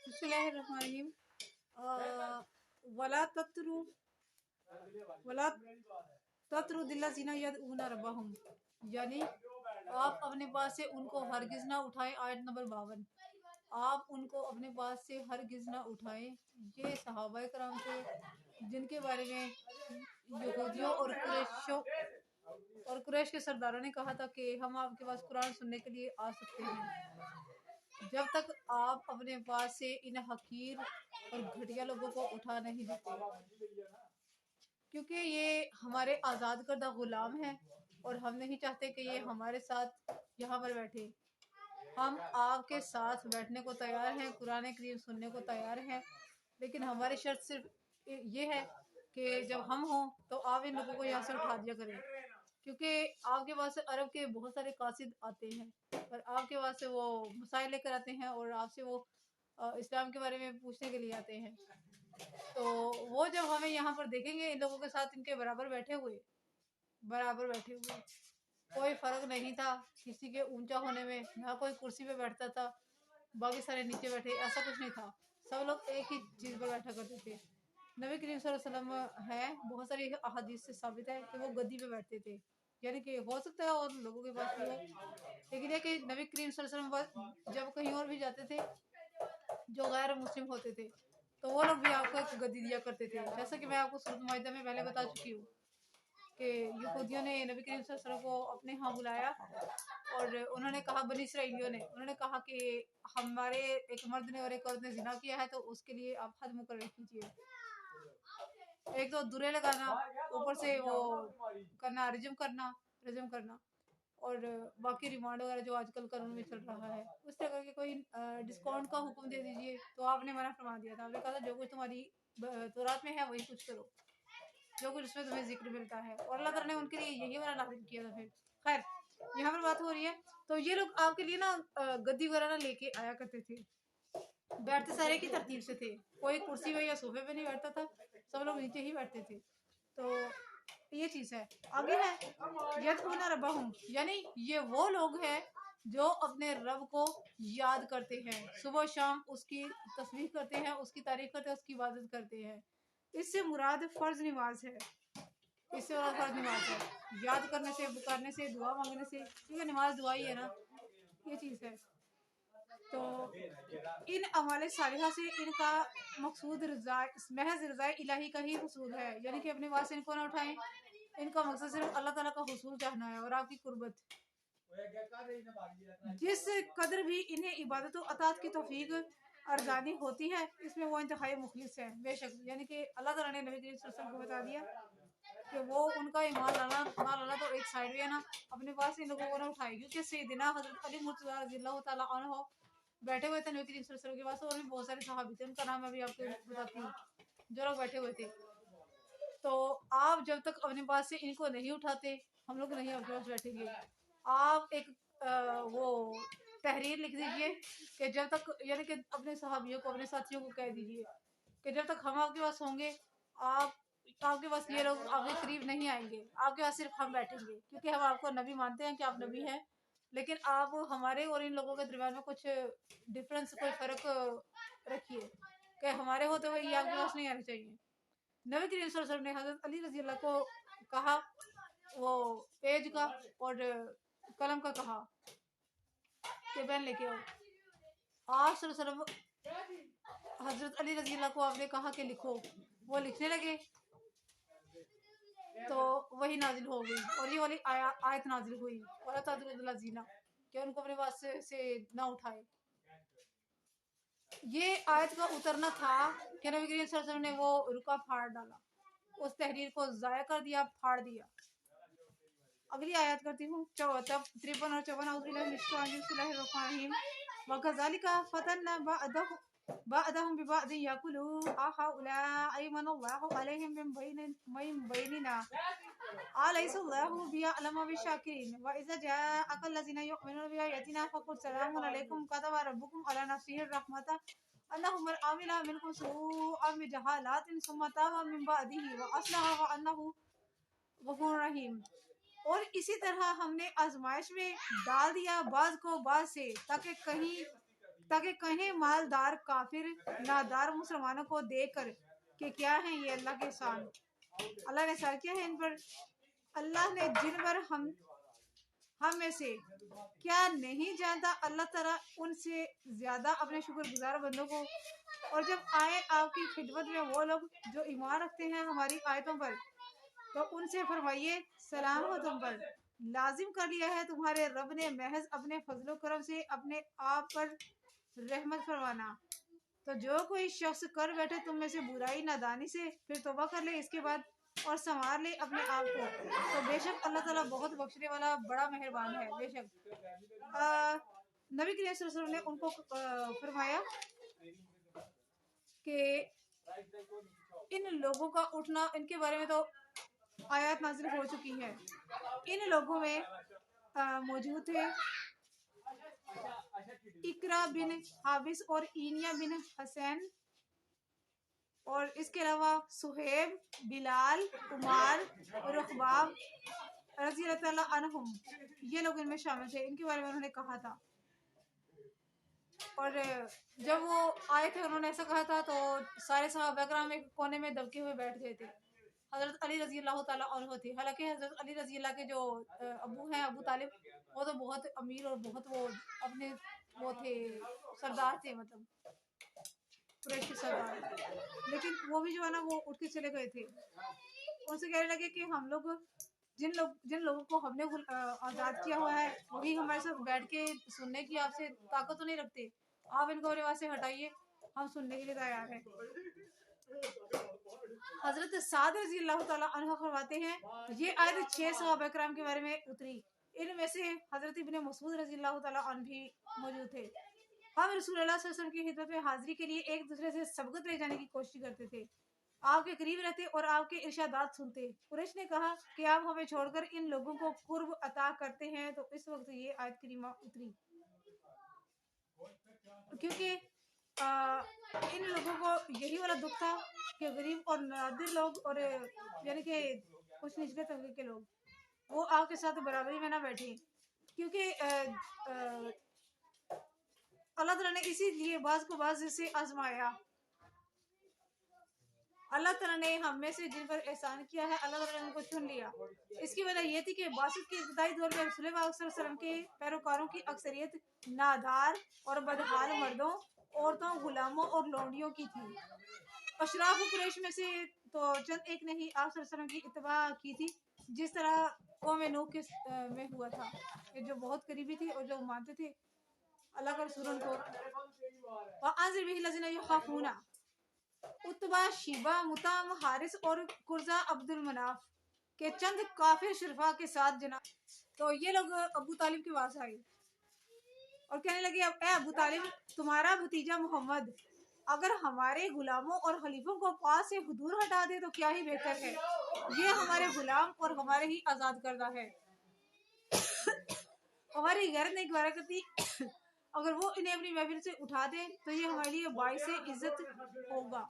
بسم اللہ الرحمن الرحیم۔ ولا تترو ولا تترو الذین یدعون ربہم، یعنی آپ اپنے پاس سے ان کو ہرگز نہ اٹھائیں۔ آیت نمبر 52، آپ ان کو اپنے پاس سے ہرگز نہ اٹھائیں۔ یہ صحابہ کرام تھے جن کے بارے میں یہودیوں اور قریش کے سرداروں نے کہا تھا کہ ہم آپ کے پاس قرآن سننے کے لیے آ سکتے ہیں جب تک آپ اپنے پاس سے ان حقیر اور گھٹیا لوگوں کو اٹھا نہیں دیتے، کیونکہ یہ ہمارے آزاد کردہ غلام ہیں اور ہم نہیں چاہتے کہ یہ ہمارے ساتھ یہاں پر بیٹھے۔ ہم آپ کے ساتھ بیٹھنے کو تیار ہیں، قرآن کریم سننے کو تیار ہیں، لیکن ہماری شرط صرف یہ ہے کہ جب ہم ہوں تو آپ ان لوگوں کو یہاں سے اٹھا دیا کریں، کیونکہ آپ کے پاس عرب کے بہت سارے قاصد آتے ہیں اور آپ کے پاس سے وہ مسائل لے کر آتے ہیں اور آپ سے وہ اسلام کے بارے میں پوچھنے کے لیے آتے ہیں۔ تو وہ جب ہمیں یہاں پر دیکھیں گے ان لوگوں کے ساتھ ان کے برابر بیٹھے ہوئے کوئی فرق نہیں تھا کسی کے اونچا ہونے میں، نہ کوئی کرسی پہ بیٹھتا تھا باقی سارے نیچے بیٹھے، ایسا کچھ نہیں تھا، سب لوگ ایک ہی چیز پر بیٹھا کرتے تھے۔ نبی کریم صلی اللہ علیہ وسلم ہے، بہت ساری احادیث سے ثابت ہے کہ وہ گدی پہ بیٹھتے تھے، یعنی کہ ہو سکتا ہے اور لوگوں کے پاس بھی ہو، لیکن یہ کہ نبی کریم صلی اللہ علیہ وسلم جب کہیں اور بھی جاتے تھے جو غیر مسلم ہوتے تھے تو وہ لوگ بھی آپ کو ایک گدی دیا کرتے تھے، جیسا کہ میں آپ کو سورۃ مائدہ میں پہلے بتا چکی ہوں کہ یہودیوں نے نبی کریم صلی اللہ علیہ وسلم کو اپنے ہاں بلایا اور انہوں نے کہا، بنی اسرائیلیوں نے انہوں نے کہا کہ ہمارے ایک مرد نے اور ایک عورت نے زنا کیا ہے تو اس کے لیے آپ حد مقرر کیجیے، ایک تو درے لگانا، اوپر سے وہ کرنا رجم کرنا اور باقی ریمانڈ وغیرہ جو آج کل قانون میں چل رہا ہے، اس طرح کے کوئی ڈسکاؤنٹ کا حکم دے دیجیے، تو آپ نے منع فرما دیا تھا۔ آپ نے کہا تھا جو کچھ تمہاری تورات میں ہے وہی کچھ کرو، جو کچھ اس میں تمہیں ذکر ملتا ہے، اور اللہ تعالیٰ نے ان کے لیے یہی والا نازل کیا تھا۔ پھر خیر یہاں پر بات ہو رہی ہے، تو یہ لوگ آپ کے لیے نا گدی وغیرہ لے کے آیا کرتے تھے، بیٹھتے سارے کی ترتیب سے تھے، کوئی کرسی پہ یا صوفے پہ نہیں بیٹھتا تھا، سب لوگ نیچے ہی بیٹھتے تھے۔ تو یہ چیز ہے، آگے ہے یدعون ربہم، یعنی یہ وہ لوگ ہیں جو اپنے رب کو یاد کرتے ہیں، صبح شام اس کی تسبیح کرتے ہیں، اس کی تعریف کرتے ہیں، اس کی عبادت کرتے ہیں۔ اس سے مراد فرض نماز ہے، اس سے مراد فرض نماز ہے، یاد کرنے سے، پکارنے سے، دعا مانگنے سے، کیونکہ نماز دعا ہی ہے نا، یہ چیز ہے۔ تو ان اعمال صالحہ سے ان کا مقصود محض رضا الہی کا ہی حصول ہے، یعنی کہ اپنے پاس سے ان کو نہ اٹھائیں، ان کا مقصد صرف اللہ تعالیٰ کا حصول چاہنا ہے اور آپ کی قربت۔ جس قدر بھی انہیں عبادت و اطاعت کی توفیق ارزانی ہوتی ہے اس میں وہ انتہائی مخلص ہے، بے شک، یعنی کہ اللہ تعالیٰ نے نبی کریم صلی اللہ علیہ وسلم کو بتا دیا کہ وہ ان کا ایمان لانا تو ایک سائڈ ہے نا، اپنے پاس ان لوگوں کو نہ اٹھائے، کیونکہ سیدنا حضرت علی مرتضیٰ رضی اللہ تعالیٰ عنہ بیٹھے ہوئے تھے نبی کریم صلی اللہ علیہ وسلم کے پاس، اور بھی بہت سارے صحابی تھے، ان کا نام میں بھی آپ کو بتاتی ہوں جو لوگ بیٹھے ہوئے تھے۔ تو آپ جب تک اپنے پاس سے ان کو نہیں اٹھاتے ہم لوگ نہیں آپ کے پاس بیٹھیں گے۔ آپ ایک وہ تحریر لکھ دیجئے کہ جب تک، یعنی کہ اپنے صحابیوں کو، اپنے ساتھیوں کو کہہ دیجئے کہ جب تک ہم آپ کے پاس ہوں گے آپ کے پاس یہ لوگ آپ کے قریب نہیں آئیں گے، آپ کے پاس صرف ہم بیٹھیں گے، کیونکہ ہم آپ کو نبی مانتے ہیں کہ آپ نبی ہیں، لیکن آپ ہمارے اور ان لوگوں کے درمیان میں کچھ ڈفرنس، کوئی فرق رکھیے کہ ہمارے ہوتے ہوئے یہ آپ کے پاس نہیں آنے چاہیے۔ نبی کریم صلی اللہ علیہ وسلم نے حضرت علی رضی اللہ کو کہا، وہ پیج کا اور قلم کا کہا کہ پین لے کے آؤ، آپ صلی اللہ علیہ وسلم حضرت علی رضی اللہ کو آپ نے کہا کہ لکھو، وہ لکھنے لگے تو وہی نازل ہو گئی اور یہ والی آیت نازل ہوئی، وَلَا تَطْرُدُوا الَّذِينَ، کہ ان کو اپنے پاس سے نہ اٹھائے۔ یہ آیت کا اترنا تھا کہ نبی کریم صلی اللہ علیہ وسلم نے وہ رکا پھاڑ ڈالا، اس تحریر کو ضائع کر دیا، پھاڑ دیا۔ اگلی آیات کرتی ہوں 53 اور 54، اعوذ باللہ من الشیطان الرجیم، بسم اللہ الرحمن الرحیم، وَكَذَلِكَ فَتَنَّا بَعْضَهُم بِبَعْضٍ يَقُولُوا أَهَٰؤُلَاءِ مَنَّ اللَّهُ عَلَيْهِم مِّن بَيْنِنَا أَلَيْسَ اللَّهُ بِأَعْلَمَ بِالشَّاكِرِينَ وَإِذَا جَاءَكَ الَّذِينَ يُؤْمِنُونَ بِآيَاتِنَا فَقُلْ سَلَامٌ عَلَيْكُمْ كَتَبَ رَبُّكُمْ عَلَىٰ نَفْسِهِ الرَّحْمَةَ أَنَّهُ مَنْ عَمِلَ مِنكُمْ سُوءًا بِجَهَالَةٍ ثُمَّ تَابَ مِن بَعْدِهِ وَأَصْلَحَ فَإِنَّهُ غَفُورٌ رَحِيمٌ۔ اور اسی طرح ہم نے آزمائش میں ڈال دیا بعض کو بعض سے، تاکہ کہیں مالدار کافر نادار مسلمانوں کو دیکھ کر کہ کیا ہے یہ اللہ کے احسان، اللہ نے احسان کیا ہے ان پر، اللہ نے جن پر ہم میں سے کیا نہیں جانتا، اللہ تعالیٰ ان سے زیادہ اپنے شکر گزار بندوں کو، اور جب آئے آپ کی خدمت میں وہ لوگ جو ایمان رکھتے ہیں ہماری آیتوں پر تو ان سے فرمائیے سلام ہو تم پر، لازم کر لیا ہے تمہارے رب نے محض اپنے فضل و کرم سے اپنے آپ پر رحمت فرمانا، تو جو کوئی شخص کر بیٹھے تم میں سے برائی نادانی سے پھر توبہ کر لے اس کے بعد اور سنوار لے اپنے آپ کو، تو بے شک اللہ تعالیٰ بہت بخشنے والا بڑا مہربان ہے۔ بے شک نبی کریم صلی اللہ علیہ وسلم نے ان کو فرمایا کہ ان لوگوں کا اٹھنا، ان کے بارے میں تو آیات نازل ہو چکی ہیں، ان لوگوں میں موجود تھے اقرا بن حابس اور اینیا بن حسین، اور اس کے علاوہ سہیب، بلال، عمار اور رخباب رضی اللہ تعالیٰ عنہم، یہ لوگ ان میں شامل تھے، ان کے بارے میں انہوں نے کہا تھا، اور جب وہ آئے تھے انہوں نے ایسا کہا تھا تو سارے صحابہ کرام ایک کونے میں دبکے ہوئے بیٹھ گئے تھے۔ حضرت علی رضی اللہ تعالیٰ عنہ تھے، حالانکہ حضرت علی رضی اللہ کے جو ابو ہیں ابو طالب، وہ تو بہت امیر اور بہت وہ اپنے وہ تھے سردار تھے، مطلب قریش کے سردار، لیکن وہ بھی جو ہے نا وہ اٹھ کے چلے گئے تھے، ان سے کہنے لگے کہ ہم لوگ جن لوگوں کو ہم نے آزاد کیا ہوا ہے وہی ہمارے ساتھ بیٹھ کے سننے کی آپ سے طاقت تو نہیں رکھتے، آپ ان کو اپنے وہاں سے ہٹائیے، ہم سننے کے لیے تیار ہیں۔ حضرت سعد رضی اللہ تعالیٰ عنہ فرماتے ہیں یہ آیت 6 صحابہ کرام کے بارے میں اتری، ان میں سے حضرت ابن مسعود رضی اللہ تعالیٰ عنہ بھی موجود تھے۔ ہم رسول اللہ صلی اللہ علیہ وسلم کی خدمت میں حاضری کے لیے ایک دوسرے سے سبقت لے جانے کی کوشش کرتے تھے، آپ کے قریب رہتے اور آپ کے ارشادات سنتے۔ قریش نے کہا کہ آپ ہمیں چھوڑ کر ان لوگوں کو قرب عطا کرتے ہیں، تو اس وقت یہ آیت کریمہ اتری، کیونکہ ان لوگوں کو یہی والا دکھ تھا کہ غریب اور نادر لوگ اور یعنی کہ کچھ نچلے طبقے کے لوگ وہ آپ کے ساتھ برابری میں نہ بیٹھے، کیونکہ اللہ تعالیٰ نے اسی لیے بعض کو بعض سے آزمایا، اللہ تعالیٰ نے ہم میں سے جن پر احسان کیا ہے اللہ تعالیٰ نے ان کو چن لیا۔ اس کی وجہ یہ تھی کہ باسط کے ابتدائی دور میں رسول اللہ صلی اللہ علیہ وسلم کے پیروکاروں کی اکثریت نادار اور بدحال مردوں، عورتوں، غلاموں اور لونڈیوں کی تھی۔ اشراف قریش میں سے تو چند ایک نے ہی آپ صلی اللہ علیہ وسلم کی اتباع کی تھی، جس طرح قوم نوح کے میں ہوا تھا، کہ جو بہت قریبی تھی اور جو مانتے تھے اللہ کا رسول ان کو۔ وَأَنذِرْ بِهِ الَّذِينَ يَخَافُونَ، اتبا، شیبہ، مطعم، حارث اور قرظہ عبد المناف کے چند کافر شرفا کے ساتھ جناب، تو یہ لوگ ابو طالب کے پاس آئے اور کہنے لگے اے ابو طالب، تمہارا بھتیجا محمد اگر ہمارے غلاموں اور خلیفوں کو پاس سے دور ہٹا دے تو کیا ہی بہتر ہے، یہ ہمارے غلام اور ہمارے ہی آزاد کردہ ہے، ہماری غیرت نہیں گوارا کرتی، اگر وہ انہیں اپنی محفل سے اٹھا دیں تو یہ ہمارے لیے باعث عزت ہوگا۔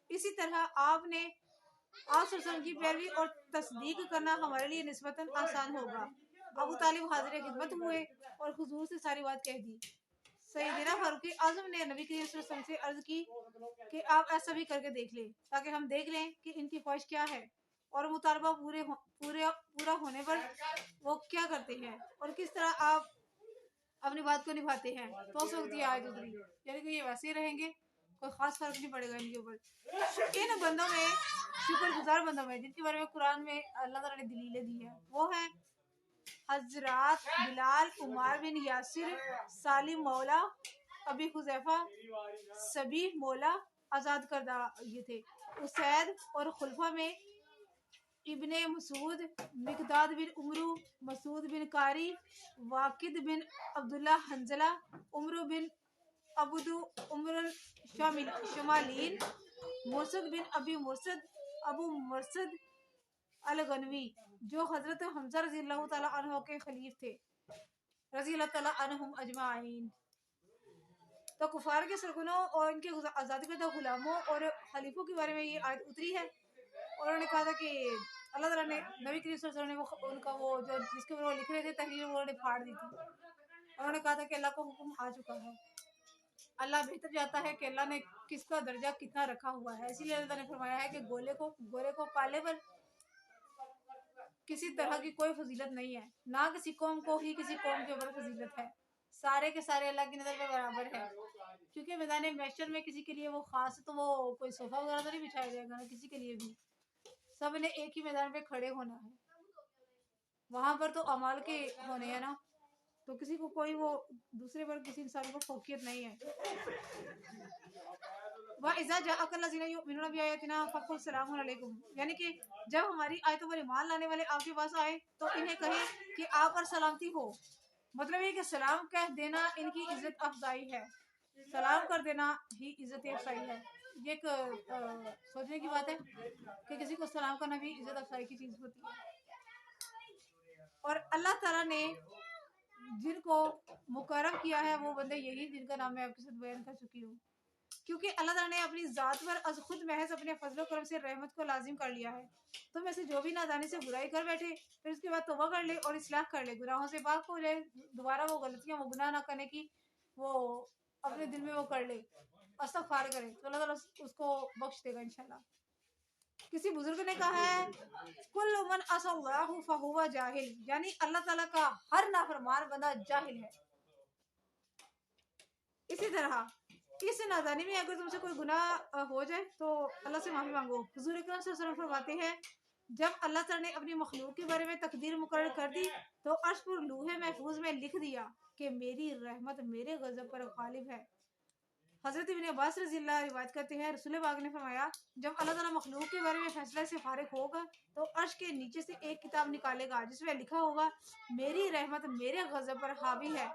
اسی طرح آپ صلی اللہ علیہ وسلم کی پیروی اور تصدیق کرنا ہمارے لیے نسبتاً آسان ہوگا۔ ابو طالب حاضر خدمت ہوئے اور حضور سے ساری بات کہہ دی۔ سیدنا فاروق اعظم نے نبی کریم صلی اللہ علیہ وسلم سے عرض کی کہ آپ ایسا بھی کر کے دیکھ لیں تاکہ ہم دیکھ لیں کہ ان کی خواہش کیا ہے اور مطالبہ پورا ہونے پر وہ کیا کرتے ہیں اور کس طرح آپ اپنی بات کو نبھاتے ہیں، تو اس وقت یہ آیت اتری، یعنی کہ یہ ویسے ہی رہیں گے، کوئی خاص فرق نہیں پڑے گا ان کے اوپر۔ ان بندوں میں شکر گزار بندوں میں جن کے بارے میں قرآن میں اللہ تعالیٰ نے دلیلیں دی ہیں وہ ہیں حضرات بلال، عمار بن یاسر، سالم مولا ابی حذیفہ، سبیح مولا آزاد کردہ یہ تھے، اسید، اور خلفہ میں ابن مسعود، مقداد بن عمرو، مسعود بن قاری، واقد بن عبداللہ حنظلہ، عمرو بن عبدو، عمر الشمالین، مرسد بن ابی مرسد، ابو مرسد الغنوی جو حضرت حمزہ رضی اللہ تعالیٰ عنہ کے خلیف تھے، رضی اللہ تعالیٰ عنہم اجمعین۔ تو کفار کے سرگنوں اور ان کے آزاد کردہ غلاموں اور خلیفوں کے بارے میں یہ آیت اتری ہے، اور انہوں نے کہا تھا کہ اللہ تعالیٰ نے نبی کریم صلی اللہ علیہ وسلم نے ان کا وہ جو جس کے اوپر وہ لکھ رہے تھے تحریر وہ انہوں نے پھاڑ دی تھی، اور انہوں نے کہا تھا کہ اللہ کا حکم آ چکا ہے۔ اللہ بہتر جاتا ہے کہ اللہ نے کس کا درجہ کتنا رکھا ہوا ہے، اسی لیے اللہ نے فرمایا ہے کہ گورے کو پالے پر کسی طرح کی کوئی فضیلت نہیں ہے، نہ کسی قوم کو ہی کسی قوم کے اوپر فضیلت ہے، سارے کے سارے اللہ کی نظر میں برابر ہے، کیونکہ میدان محشر میں کسی کے لیے وہ خاص تو وہ کوئی صوفہ وغیرہ تو نہیں بچھایا جائے گا نا کسی کے لیے بھی، سب نے ایک ہی میدان پہ کھڑے ہونا ہے، وہاں پر تو اعمال کے ہونے ہیں نا، تو کسی کو کوئی وہ دوسرے پر کسی انسان کو فوقیت نہیں ہے۔ وَإِذَا جَاءَكَ الَّذِينَ يُؤْمِنُونَ بِآيَاتِنَا فَقُلْ سَلَامٌ عَلَيْكُمْ، یعنی کہ جب ہماری آیتوں پر ایمان لانے والے آپ کے پاس آئے تو انہیں کہیں کہ آپ پر سلامتی ہو، مطلب یہ کہ سلام کہہ دینا ان کی عزت افزائی ہے، سلام کر دینا ہی عزت افزائی ہے۔ یہ ایک سوچنے کی بات ہے کہ کسی کو سلام کرنا بھی عزت افزائی کی چیز ہوتی ہے، اور اللہ تعالیٰ نے جن کو مقرب کیا ہے وہ بندے یہی جن کا نام میں آپ کے ساتھ بیان کر چکی ہوں، کیونکہ اللہ تعالیٰ نے اپنی ذات پر از خود محض اپنے فضل و کرم سے رحمت کو لازم کر لیا ہے، تو میں سے جو بھی نادانی سے برائی کر بیٹھے پھر اس کے بعد توبہ کر لے اور اصلاح کر لے، گناہوں سے پاک ہو جائے، دوبارہ وہ غلطیاں وہ گناہ نہ کرنے کی وہ اپنے دل میں وہ کر لے، استغفار کرے، تو اللہ تعالیٰ اس کو بخش دے گا انشاءاللہ۔ کسی بزرگ نے کہا ہے کل من عصى اللہ فہو جاہل، یعنی اللہ تعالیٰ کا ہر نافرمان بندہ جاہل ہے۔ اسی طرح اس نادانی میں اگر تم سے کوئی گناہ ہو جائے تو اللہ سے معافی مانگو۔ حضور اکرم صلی اللہ علیہ وسلم فرماتے ہیں جب اللہ تعالیٰ نے اپنی مخلوق کے بارے میں تقدیر مقرر کر دی تو عرش پر لوح محفوظ میں لکھ دیا کہ میری رحمت میرے غضب پر غالب ہے۔ حضرت ابن عباس رضی اللہ روایت کرتے ہیں رسول پاک نے فرمایا جب اللہ تعالیٰ مخلوق کے بارے میں فیصلہ سے فارغ ہوگا تو عرش کے نیچے سے ایک کتاب نکالے گا جس میں لکھا ہوگا میری رحمت میرے غضب پر حاوی ہے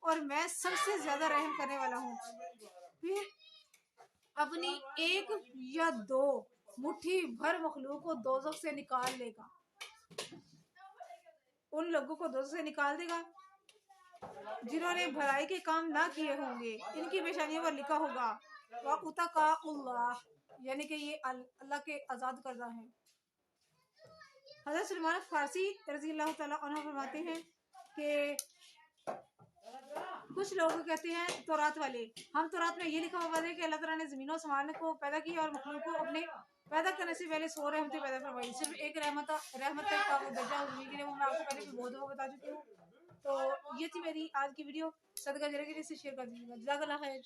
اور میں سب سے زیادہ رحم کرنے والا ہوں۔ پھر اپنی ایک یا دو مٹھی بھر مخلوق کو دوزخ سے نکال لے گا، ان لوگوں کو دوزخ سے نکال دے گا جنہوں نے بھلائی کے کام نہ کیے ہوں گے، ان کی پیشانیوں پر لکھا ہوگا وَأُتَقَاءُ اللَّهِ، یعنی کہ یہ اللہ کے آزاد کردہ ہیں۔ حضرت سلمان فارسی رضی اللہ تعالیٰ عنہ فرماتے ہیں کہ کچھ لوگ کہتے ہیں تورات والے ہم تورات میں یہ لکھا ہوا ہے کہ اللہ تعالیٰ نے زمین و آسمان کو پیدا کیا اور مخلوق کو اپنے پیدا کرنے سے پہلے 100 رحمتیں پیدا فرمائی، صرف ایک رحمت تک کا وہ درجہ ہونے کے لیے وہ میں آپ کو پہلے بھی بہت دفعہ بتا چکی ہوں۔ تو یہ تھی میری آج کی ویڈیو، صدقہ جاریہ کے لیے اسے شیئر کر دیجیے گا۔ جزاک اللہ خیر۔